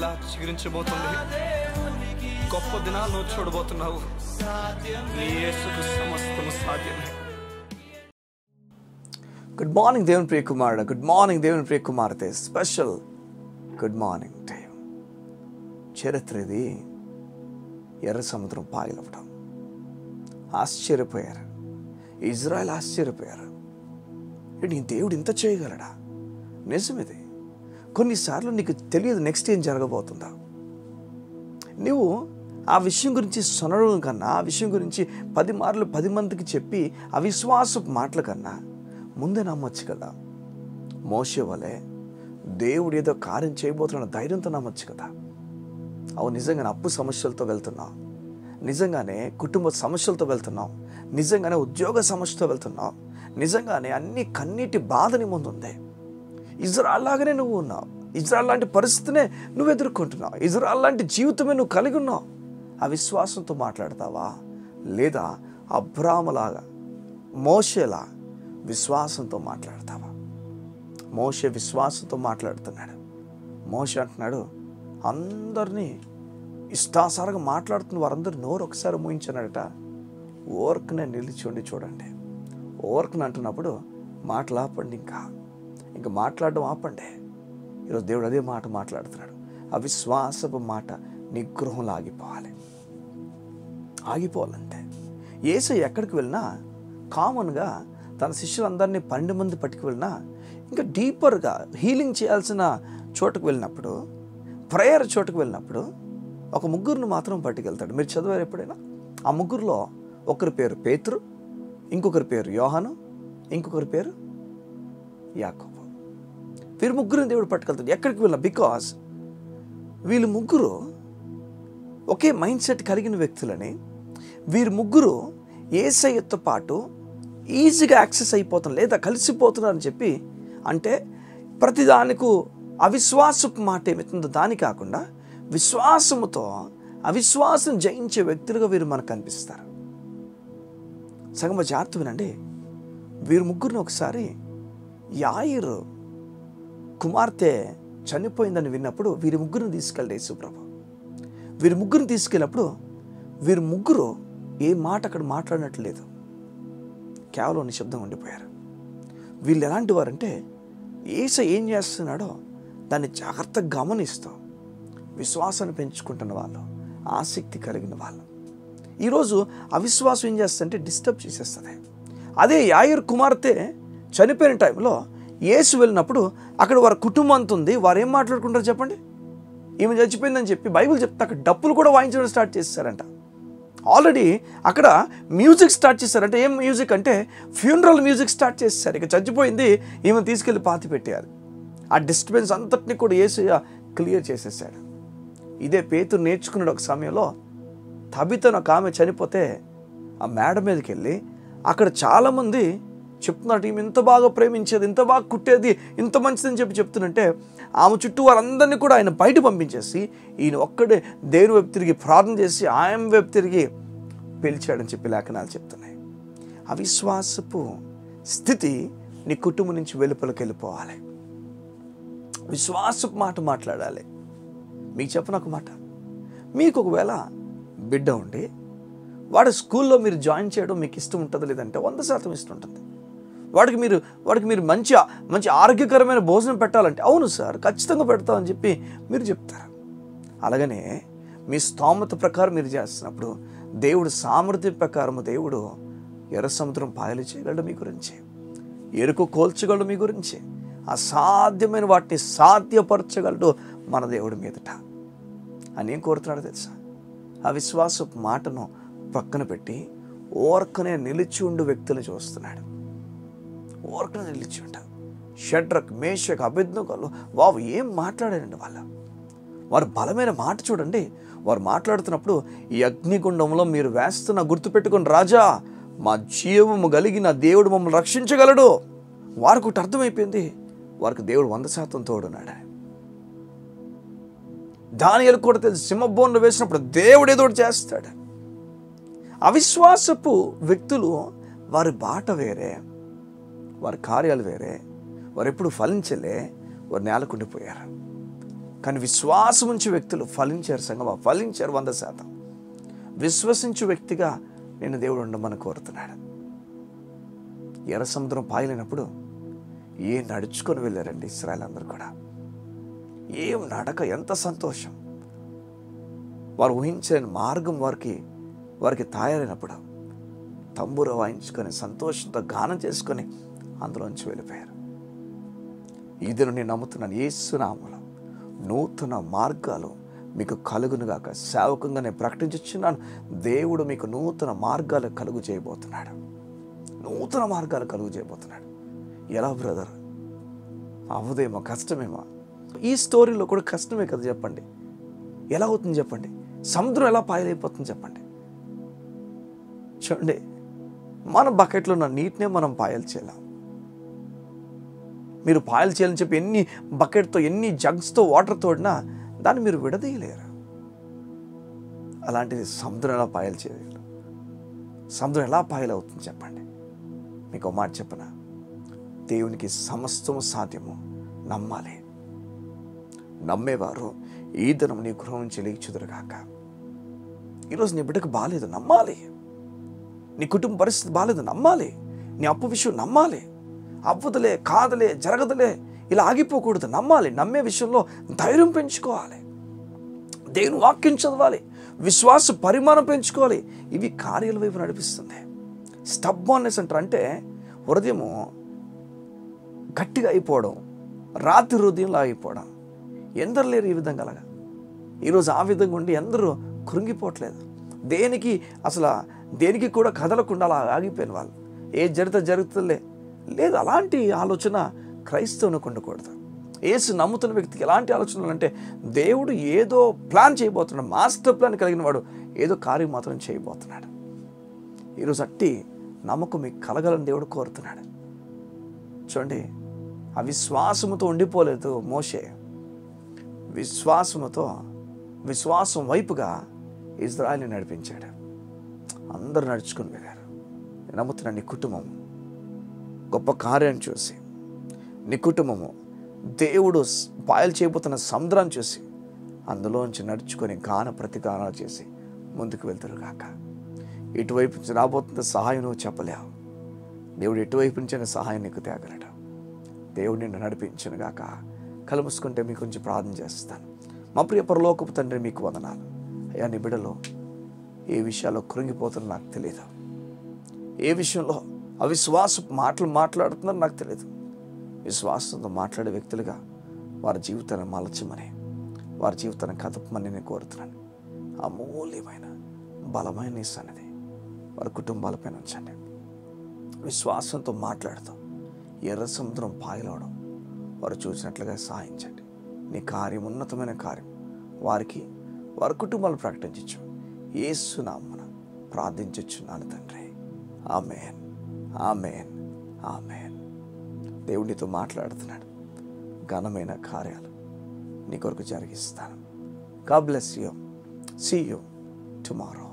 మరలా చిగురించబోతుంది. గొప్ప దినాలను చూడబోతున్నావు. నీ యేసుకు సమస్తము సాధ్యమే. గుడ్ మార్నింగ్ దేవుని ప్రియ కుమారుడు, గుడ్ మార్నింగ్ దేవుని ప్రియ కుమార్తె. Special good morning time. చరిత్ర ఇది. ఎర్ర సముద్రం పాయలవడం. ఆశ్చర్యపోయారు. ఇజ్రాయెల్ ఆశ్చర్యపోయారు. నీ దేవుడు ఇంత చేయగలడా? నిజమిది. కొన్నిసార్లు నీకు తెలియదు నెక్స్ట్ ఏం జరగబోతుందా. నువ్వు ఆ విషయం గురించి సొనడం కన్నా, ఆ విషయం గురించి 10 మార్లు 10 మందికి చెప్పి అవిశ్వాసపు మాటల కన్నా ముందే నమ్మొచ్చు కదా. మోషే వలె దేవుడు ఏదో కార్యం చేయబోతున్న ధైర్యంతో నమ్మొచ్చు కదా. అవు నిజంగానే అప్పు సమస్యలతో వెళ్తున్నావు, నిజంగానే కుటుంబ సమస్యలతో వెళ్తున్నావు, నిజంగానే ఉద్యోగ సమస్యతో వెళ్తున్నావు, నిజంగానే అన్ని కన్నీటి బాధని ముందుంది. ఇజ్రాయెల్ లాగానే నువ్వు ఉన్నావు. ఇజ్రాయెల్ లాంటి పరిస్థితినే నువ్వు ఎదుర్కొంటున్నావు. ఇజ్రాయెల్ లాంటి జీవితమే నువ్వు కలిగి ఉన్నావు. ఆ విశ్వాసంతో మాట్లాడతావా, లేదా అబ్రాహాములాగా మోషేలా విశ్వాసంతో మాట్లాడతావా? మోషే విశ్వాసంతో మాట్లాడుతున్నాడు. మోషే అంటున్నాడు, అందరినీ ఇష్టాసారంగా మాట్లాడుతున్న వారందరూ నోరు ఒకసారి మూయించన్నాడట. ఓర్కనే నిలిచి చూడండి. ఓర్కని అంటున్నప్పుడు మాటలు ఆపండి, ఇంకా మాట్లాడడం ఆపండి. ఈరోజు దేవుడు అదే మాట మాట్లాడుతున్నాడు. ఆ విశ్వాసపు మాట నీ గృహంలో ఆగిపోవాలంటే యేసయ్య ఎక్కడికి వెళ్ళినా కామన్గా తన శిష్యులందరినీ 12 మంది పట్టుకు వెళ్ళినా, ఇంకా డీపర్గా హీలింగ్ చేయాల్సిన చోటుకు వెళ్ళినప్పుడు, ప్రేయర్ చోటుకు వెళ్ళినప్పుడు ఒక ముగ్గురిని మాత్రం పట్టుకెళ్తాడు. మీరు చదివారు ఎప్పుడైనా? ఆ ముగ్గురులో ఒకరి పేరు పేతురు, ఇంకొకరి పేరు యోహాను, ఇంకొకరి పేరు యాకోబు. వీరు ముగ్గురిని దేవుడు పట్టుకెళ్తాడు ఎక్కడికి వెళ్ళినా. బికాస్ వీళ్ళు ముగ్గురు ఒకే మైండ్ సెట్ కలిగిన వ్యక్తులని, వీరు ముగ్గురు యేసయ్యతో పాటు ఈజీగా యాక్సెస్ అయిపోతున్నారు లేదా కలిసిపోతున్నారని చెప్పి, అంటే ప్రతిదానికి అవిశ్వాసపు మాట ఏమవుతుందో దాని కాకుండా విశ్వాసముతో అవిశ్వాసం జయించే వ్యక్తులుగా వీరు మనకు కనిపిస్తారు. సగం జాగ్రత్త వినండి. వీరు ముగ్గురిని ఒకసారి యాయిరు కుమార్తె చనిపోయిందని విన్నప్పుడు వీరి ముగ్గురిని తీసుకెళ్ళి యేసుప్రభు. వీరి ముగ్గురిని తీసుకెళ్ళినప్పుడు వీరి ముగ్గురు ఏ మాట అక్కడ మాట్లాడినట్లు లేదు, కేవలం నిశ్శబ్దం ఉండిపోయారు. వీళ్ళు ఎలాంటి వారంటే యేసు ఏం చేస్తున్నాడో దాన్ని జాగ్రత్తగా గమనిస్తూ విశ్వాసాన్ని పెంచుకుంటున్న వాళ్ళు, ఆసక్తి కలిగిన వాళ్ళు. ఈరోజు అవిశ్వాసం ఏం చేస్తుందంటే డిస్టర్బ్ చేసేస్తుంది. అదే యాయిరు కుమార్తె చనిపోయిన టైంలో యేసు వెళ్ళినప్పుడు అక్కడ వారి కుటుంబం అంత ఉంది. వారు ఏం మాట్లాడుకుంటారు చెప్పండి? ఈమె చచ్చిపోయిందని చెప్పి బైబిల్ చెప్తే అక్కడ డప్పులు కూడా వాయించడం స్టార్ట్ చేస్తారంట. ఆల్రెడీ అక్కడ మ్యూజిక్ స్టార్ట్ చేశారంట. ఏం మ్యూజిక్ అంటే ఫ్యూనరల్ మ్యూజిక్ స్టార్ట్ చేస్తారు. ఇక చచ్చిపోయింది, ఈమె తీసుకెళ్ళి పాతి పెట్టేయాలి. ఆ డిస్టర్బెన్స్ అంతటిని కూడా యేసయ్య క్లియర్ చేసేసాడు. ఇదే పేతురు నేర్చుకున్నాడు. ఒక సమయంలో తబితను ఒక ఆమె చనిపోతే ఆ మేడ మీదకి వెళ్ళి అక్కడ చాలామంది చెప్తున్నట్టు ఈమె ఇంత బాగా ప్రేమించేది, ఇంత బాగా కుట్టేది, ఇంత మంచిదని చెప్తున్నంటే ఆమె చుట్టూ వారందరినీ కూడా ఆయన బయట పంపించేసి ఈయన ఒక్కడే దేవుని వైపు తిరిగి ప్రార్థన చేసి ఆయన వైపు తిరిగి పిలిచాడని చెప్పి లేఖనాలు చెప్తున్నాయి. అవిశ్వాసపు స్థితి నీ కుటుంబం నుంచి వెలుపలికి వెళ్ళిపోవాలి. విశ్వాసపు మాట మాట్లాడాలి. మీకు చెప్పను ఒక మాట, మీకు ఒకవేళ బిడ్డ ఉండి వాడు స్కూల్లో మీరు జాయిన్ చేయడం మీకు ఇష్టం ఉంటుంది, లేదంటే 100% ఇష్టం ఉంటుంది. వాడికి మీరు మంచి ఆరోగ్యకరమైన భోజనం పెట్టాలంటే అవును సార్ ఖచ్చితంగా పెడతామని చెప్పి మీరు చెప్తారు. అలాగనే మీ స్తోమత ప్రకారం మీరు చేస్తున్నప్పుడు దేవుడు సామర్థ్యం ప్రకారము దేవుడు ఎర్ర సముద్రం పాయలు చేయగలడు మీ గురించి, ఎరుకు కోల్చగలడు మీ గురించి, అసాధ్యమైన వాటిని సాధ్యపరచగలడు మన దేవుడి మీదట అని ఏం కోరుతున్నాడో తెలుసా? ఆ విశ్వాసపు మాటను పక్కన పెట్టి ఓర్కనే నిలిచి ఉండు వ్యక్తులు చూస్తున్నాడు. ఓర్కనే నిలిచి ఉంటా. షడ్రక్, మేషక్, అబేద్నెగోలు వారు ఏం మాట్లాడారండి వారు బలమైన మాట చూడండి. వారు మాట్లాడుతున్నప్పుడు ఈ అగ్నిగుండంలో మీరు వేస్తున్న గుర్తుపెట్టుకుని రాజా, మా జీవము కలిగిన దేవుడు మమ్మల్ని రక్షించగలడు. వారికి ఒకటి అర్థమైపోయింది, వారికి దేవుడు 100% తోడున్నాడు. దానియేలు కూడా తెలుసు, సింహబోన్లో వేసినప్పుడు దేవుడు ఏదో చేస్తాడు. అవిశ్వాసపు వ్యక్తులు వారి బాట వేరే, వారి కార్యాలు వేరే, వారు ఎప్పుడు ఫలించలే, వారు నేలకుండిపోయారు. కానీ విశ్వాసం ఉంచే వ్యక్తులు ఫలించారు సంగమా, ఫలించారు 100%. విశ్వసించు వ్యక్తిగా నేను దేవుడు ఉండమని కోరుతున్నాడు. ఎర్ర సముద్రం పాయలేనప్పుడు నడుచుకొని వెళ్ళారండి ఇశ్రాయేలు అందరూ కూడా. ఏం నడక, ఎంత సంతోషం. వారు ఊహించలేని మార్గం వారికి తయారైనప్పుడు తంబూర వాయించుకొని సంతోషంతో గానం చేసుకొని అందులోంచి వెళ్ళిపోయారు. ఇది నేను నమ్ముతున్నాను, యేసు నామములో నూతన మార్గాలు మీకు కలుగునుగాక. సేవకంగా నేను ప్రకటించుచున్నాను, దేవుడు మీకు నూతన మార్గాలు కలుగు చేయబోతున్నాడు. నూతన మార్గాలు కలుగు చేయబోతున్నాడు. ఎలా బ్రదర్? అవ్వదేమో, కష్టమేమో. ఈ స్టోరీలో కూడా కష్టమే కదా చెప్పండి. ఎలా అవుతుంది చెప్పండి? సముద్రం ఎలా పాయలైపోతుంది చెప్పండి? చూడండి, మన బకెట్లో ఉన్న నీటినే మనం పాయలు చేయలేం. మీరు పాయలు చేయాలని చెప్పి ఎన్ని బకెట్తో, ఎన్ని జగ్స్తో వాటర్ తోడినా దాన్ని మీరు విడదీయలేరు. అలాంటిది సముద్రం ఎలా పాయలు చేయలేరు? సముద్రం ఎలా పాయలవుతుంది చెప్పండి? మీకు మాట చెప్పనా? దేవునికి సమస్తము సాధ్యము. నమ్మాలి. నమ్మేవారు ఈ దినం నీ గృహం నుంచి లేచుదురుగాక. ఈరోజు నీ బిడ్డకు బాగాలేదు, నమ్మాలి. నీ కుటుంబ పరిస్థితి బాగాలేదు, నమ్మాలి. నీ అప్పు విషయం నమ్మాలి. అవ్వదులే, కాదులే, జరగదులే, ఇలా ఆగిపోకూడదు, నమ్మాలి. నమ్మే విషయంలో ధైర్యం పెంచుకోవాలి. దేవుని వాక్యం చదవాలి. విశ్వాస పరిమాణం పెంచుకోవాలి. ఇవి కార్యాల వైపు నడిపిస్తుంది. స్టబ్బాన్నెస్ అంటారు, అంటే హృదయము గట్టిగా అయిపోవడం, రాత్రి హృదయంలో అయిపోవడం. ఎందరు లేరు ఈ విధంగా అలాగా? ఈరోజు ఆ విధంగా ఉండి ఎందరూ కృంగిపోవట్లేదు. దేనికి కూడా కదలకుండా అలా ఆగిపోయిన వాళ్ళు. జరుగుతుందిలే లేదు. అలాంటి ఆలోచన క్రైస్తవునికి ఉండకూడదు. యేసు నమ్ముతున్న వ్యక్తికి ఎలాంటి ఆలోచనలు అంటే, దేవుడు ఏదో ప్లాన్ చేయబోతున్నాడు, మాస్టర్ ప్లాన్ కలిగిన వాడు ఏదో కార్యం మాత్రం చేయబోతున్నాడు. ఈరోజు అట్టి నమ్మకం మీకు కలగాలని దేవుడు కోరుతున్నాడు. చూడండి, అవిశ్వాసముతో ఉండిపోలేదు మోషే. విశ్వాసం వైపుగా ఇజ్రాయెల్ని నడిపించాడు. అందరూ నడుచుకుని వెళ్ళారు. నేను నమ్ముతున్నాను, నీ కుటుంబం గొప్ప కార్యాన్ని చూసి, నీ కుటుంబము దేవుడు పాయలు చేయబోతున్న సముద్రాన్ని చూసి అందులోంచి నడుచుకొని గాన ప్రతిగానాలు చేసి ముందుకు వెళ్తారు కాక. ఇటువైపు నుంచి రాబోతున్న సహాయం నువ్వు చెప్పలేవు. దేవుడు ఎటువైపు నుంచి సహాయం నీకు తేగలడు. దేవుడు నిన్ను నడిపించను గాక. కళ్ళు మూసుకుంటే మీ గురించి ప్రార్థన చేస్తాను. మా ప్రియ పరలోకపు తండ్రి, మీకు వందనాలు అయ్యా. నీ బిడ్డలో ఏ విషయాల్లో కృంగిపోతుందో నాకు తెలియదు, ఏ విషయంలో అవిశ్వాస మాటలు మాట్లాడుతున్నారో నాకు తెలియదు. విశ్వాసంతో మాట్లాడే వ్యక్తులుగా వారి జీవితాన్ని మలచమని, వారి జీవితాన్ని కదపమని నేను కోరుతున్నాను. అమూల్యమైన బలమైన నీ సన్నిధి వారి కుటుంబాలపైన ఉంచండి. విశ్వాసంతో మాట్లాడుతూ ఎర్ర సముద్రం పాయలవడం వారు చూసినట్లుగా సహాయించండి. నీ కార్యం, ఉన్నతమైన కార్యం వారికి, వారి కుటుంబాలు ప్రకటించచ్చు. యేసు నామమున ప్రార్థించుచున్నాను తండ్రి. ఆమేన్, ఆమేన్, ఆమేన్. దేవుడితో మాట్లాడుతున్నాడు. ఘనమైన కార్యాలు నీ కొరకు జరిగిస్తాను. God bless you. See you tomorrow.